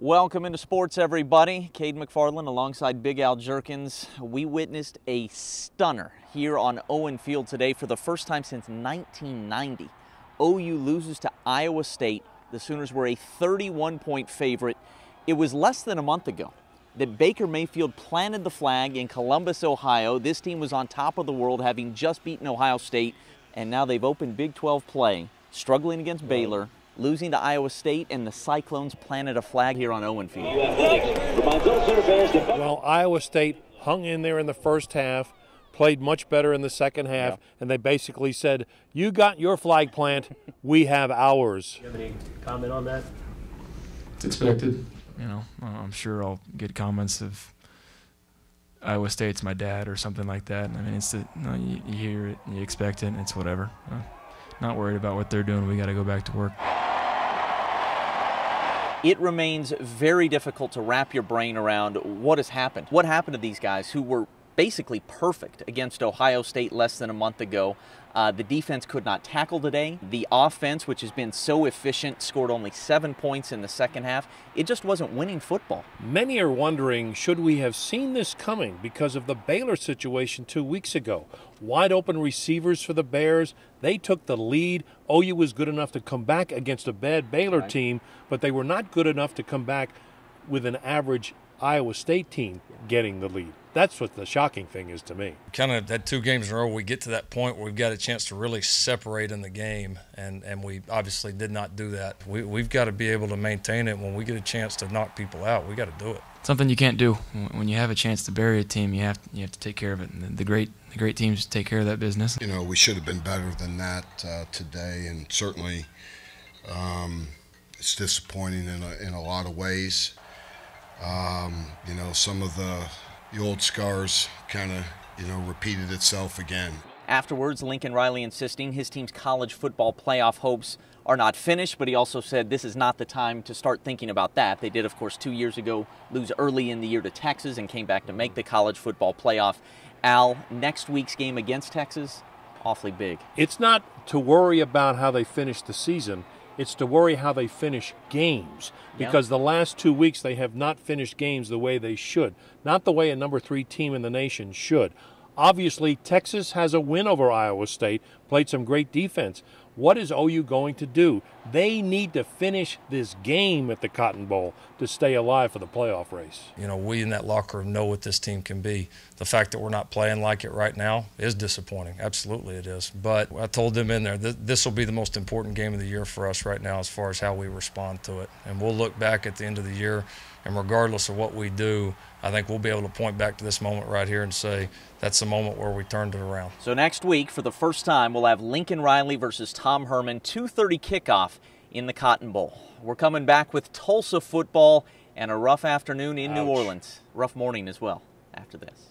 Welcome into sports, everybody. Cade McFarland alongside Big Al Jerkins. We witnessed a stunner here on Owen Field today for the first time since 1990. OU loses to Iowa State. The Sooners were a 31-point favorite. It was less than a month ago that Baker Mayfield planted the flag in Columbus, Ohio. This team was on top of the world, having just beaten Ohio State, and now they've opened Big 12 play, struggling against Baylor, losing to Iowa State, and the Cyclones planted a flag here on Owen Field. Well, Iowa State hung in there in the first half, played much better in the second half, and they basically said, you got your flag plant, we have ours. Do you have any comment on that? Expected. You know, I'm sure I'll get comments of Iowa State's my dad or something like that. I mean, it's you hear it, you expect it, and it's whatever. Not worried about what they're doing. We got to go back to work. It remains very difficult to wrap your brain around what has happened. What happened to these guys who were basically perfect against Ohio State less than a month ago? The defense could not tackle today. The offense, which has been so efficient, scored only 7 points in the second half. It just wasn't winning football. Many are wondering, should we have seen this coming because of the Baylor situation 2 weeks ago? Wide open receivers for the Bears. They took the lead. OU was good enough to come back against a bad Baylor team, but they were not good enough to come back with an average Iowa State team getting the lead. That's what the shocking thing is to me. Kind of had 2 games in a row, we get to that point where we've got a chance to really separate in the game, and we obviously did not do that. We've got to be able to maintain it. When we get a chance to knock people out, we got to do it. Something you can't do. When you have a chance to bury a team, you have to take care of it. And the great teams take care of that business. You know, we should have been better than that today, and certainly it's disappointing in a lot of ways. You know, some of the old scars kind of, repeated itself again. Afterwards, Lincoln Riley insisting his team's college football playoff hopes are not finished, but he also said this is not the time to start thinking about that. They did, of course, 2 years ago lose early in the year to Texas and came back to make the college football playoff. Al, next week's game against Texas, awfully big. It's not to worry about how they finish the season. It's to worry how they finish games, because the last 2 weeks they have not finished games the way they should, not the way a number 3 team in the nation should. Obviously, Texas has a win over Iowa State, played some great defense. What is OU going to do? They need to finish this game at the Cotton Bowl to stay alive for the playoff race. You know, we in that locker room know what this team can be. The fact that we're not playing like it right now is disappointing. Absolutely it is. But I told them in there that this will be the most important game of the year for us right now as far as how we respond to it. And we'll look back at the end of the year, and regardless of what we do, I think we'll be able to point back to this moment right here and say that's the moment where we turned it around. So next week, for the first time, we'll have Lincoln Riley versus Tom Herman, 2:30 kickoff in the Cotton Bowl. We're coming back with Tulsa football and a rough afternoon in New Orleans. Rough morning as well after this.